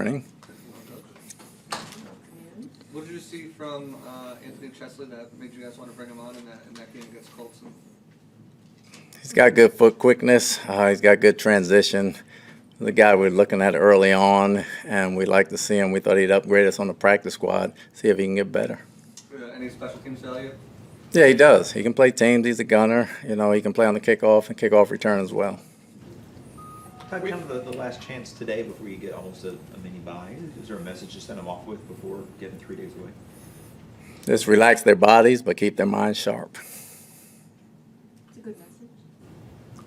learning. What did you see from Anthony Chesley that made you guys want to bring him on in that game against Colts? He's got good foot quickness. He's got good transition. The guy we're looking at early on, and we'd like to see him. We thought he'd upgrade us on the practice squad, see if he can get better. Any special teams value? Yeah, he does. He can play teams. He's a gunner. You know, he can play on the kickoff and kickoff return as well. Kind of the last chance today before you get almost a mini bye. Is there a message to send them off with before getting 3 days away? Just relax their bodies, but keep their minds sharp. It's a good message.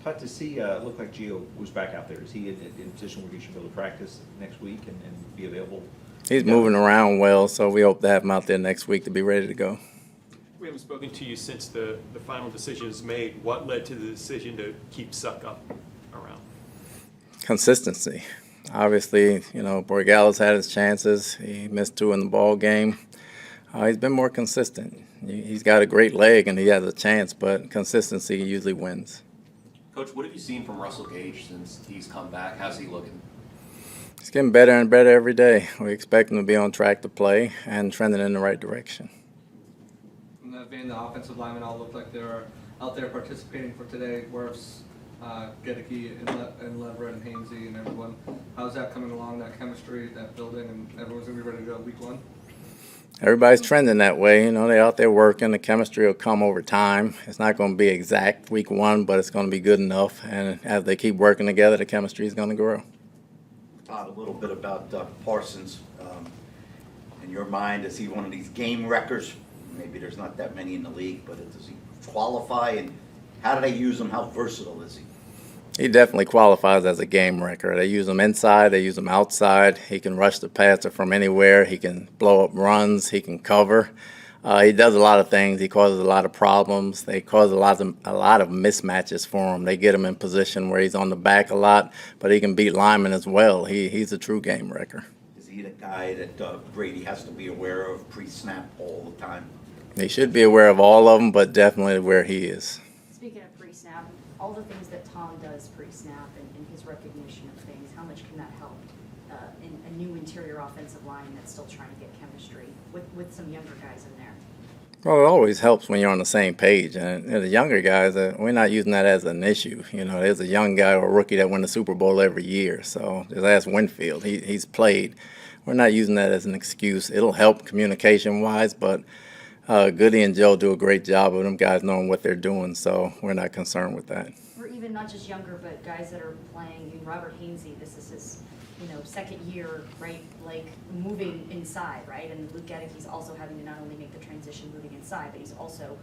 Todd, to see, look like Gio was back out there. Is he in a position where he should be able to practice next week and be available? He's moving around well, so we hope to have him out there next week to be ready to go. We haven't spoken to you since the final decision is made. What led to the decision to keep Suck up around? Consistency. Obviously, you know, Borregales had his chances. He missed 2 in the ball game. He's been more consistent. He's got a great leg and he has a chance, but consistency usually wins. Coach, what have you seen from Russell Gage since he's come back? How's he looking? He's getting better and better every day. We expect him to be on track to play and trending in the right direction. In that vein, the offensive linemen all look like they're out there participating for today. Wirfs, Gedeke, and Leverett, and Hainsey, and everyone. How's that coming along, that chemistry, that building, and everyone's going to be ready to go week 1? Everybody's trending that way. You know, they're out there working. The chemistry will come over time. It's not going to be exact week 1, but it's going to be good enough. And as they keep working together, the chemistry is going to grow. Todd, a little bit about Parsons. In your mind, is he one of these game wreckers? Maybe there's not that many in the league, but does he qualify? And how do they use him? How versatile is he? He definitely qualifies as a game wrecker. They use him inside, they use him outside. He can rush the passer from anywhere. He can blow up runs. He can cover. He does a lot of things. He causes a lot of problems. They cause a lot of mismatches for him. They get him in position where he's on the back a lot, but he can beat linemen as well. He's a true game wrecker. Is he the guy that Brady has to be aware of pre-snap all the time? He should be aware of all of them, but definitely where he is. Speaking of pre-snap, all the things that Tom does pre-snap and his recognition of things, how much can that help in a new interior offensive line that's still trying to get chemistry with some younger guys in there? Well, it always helps when you're on the same page. And the younger guys, we're not using that as an issue. You know, there's a young guy or a rookie that wins the Super Bowl every year. So just ask Winfield. He's played. We're not using that as an excuse. It'll help communication-wise, but Goody and Joe do a great job of them guys knowing what they're doing, so we're not concerned with that. Or even not just younger, but guys that are playing. Robert Hainsey, this is his, second year, right? Like moving inside, right? And Luke Gedeke's also having to not only make the transition moving inside, but he's also,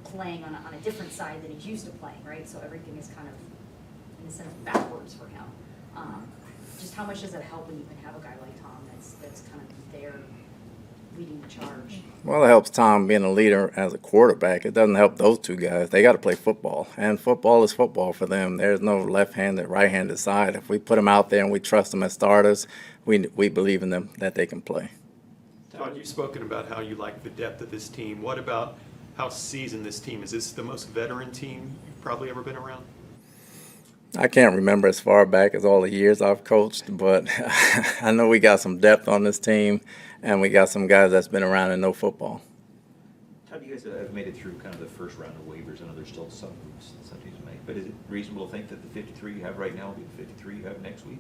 playing on a different side than he's used to playing, right? So everything is kind of, in a sense, backwards for him. Just how much does it help when you can have a guy like Tom that's kind of there leading the charge? Well, it helps Tom being a leader as a quarterback. It doesn't help those two guys. They got to play football, and football is football for them. There's no left-handed, right-handed side. If we put them out there and we trust them as starters, we believe in them that they can play. Todd, you've spoken about how you like the depth of this team. What about how seasoned this team is? Is this the most veteran team you've probably ever been around? I can't remember as far back as all the years I've coached, but I know we got some depth on this team, and we got some guys that's been around and know football. Todd, you guys have made it through kind of the first round of waivers. I know there's still some moves that some teams make, but is it reasonable to think that the 53 you have right now will be the 53 you have next week?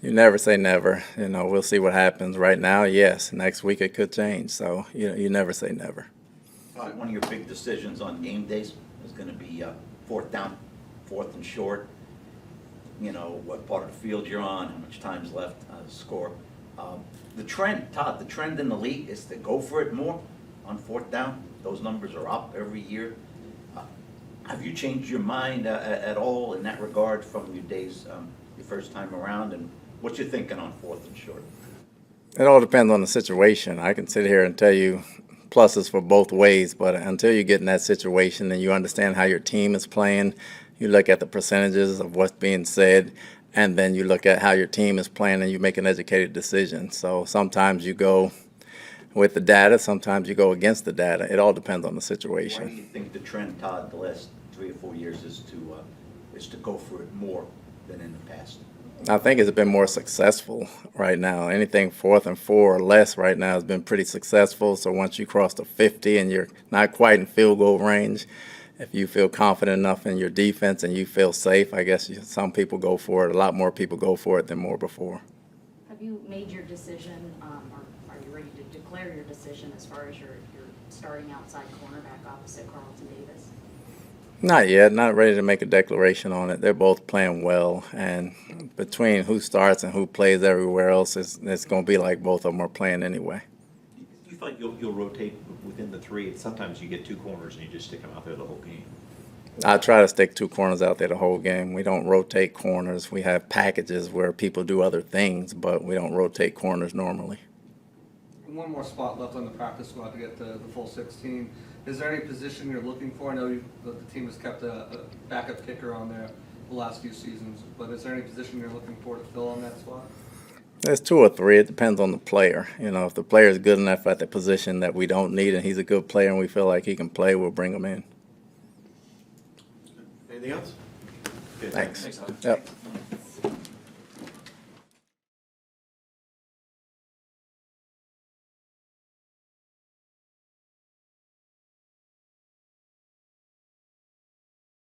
You never say never. We'll see what happens. Right now, yes. Next week it could change, so you never say never. One of your big decisions on game days is going to be fourth down, fourth and short. What part of the field you're on, how much time's left to score. The trend, Todd, the trend in the league is to go for it more on fourth down. Those numbers are up every year. Have you changed your mind at all in that regard from your days, your first time around? And what you thinking on fourth and short? It all depends on the situation. I can sit here and tell you pluses for both ways, but until you get in that situation and you understand how your team is playing, you look at the percentages of what's being said, and then you look at how your team is playing and you make an educated decision. So sometimes you go with the data, sometimes you go against the data. It all depends on the situation. Why do you think the trend, Todd, the last 3 or 4 years is to go for it more than in the past? I think it's been more successful right now. Anything 4th and 4 or less right now has been pretty successful. So once you cross the 50 and you're not quite in field goal range, if you feel confident enough in your defense and you feel safe, I guess some people go for it. A lot more people go for it than more before. Have you made your decision, or are you ready to declare your decision as far as your starting outside cornerback opposite Carlton Davis? Not yet. Not ready to make a declaration on it. They're both playing well, and between who starts and who plays everywhere else, it's going to be like both of them are playing anyway. You feel like you'll rotate within the three? Sometimes you get two corners and you just stick them out there the whole game. I try to stick 2 corners out there the whole game. We don't rotate corners. We have packages where people do other things, but we don't rotate corners normally. One more spot left on the practice squad to get the full 16. Is there any position you're looking for? I know the team has kept a backup kicker on there the last few seasons, but is there any position you're looking for to fill on that spot? There's 2 or 3. It depends on the player. You know, if the player is good enough at the position that we don't need and he's a good player and we feel like he can play, we'll bring him in. Anything else? Thanks. Thanks, Todd. Yep.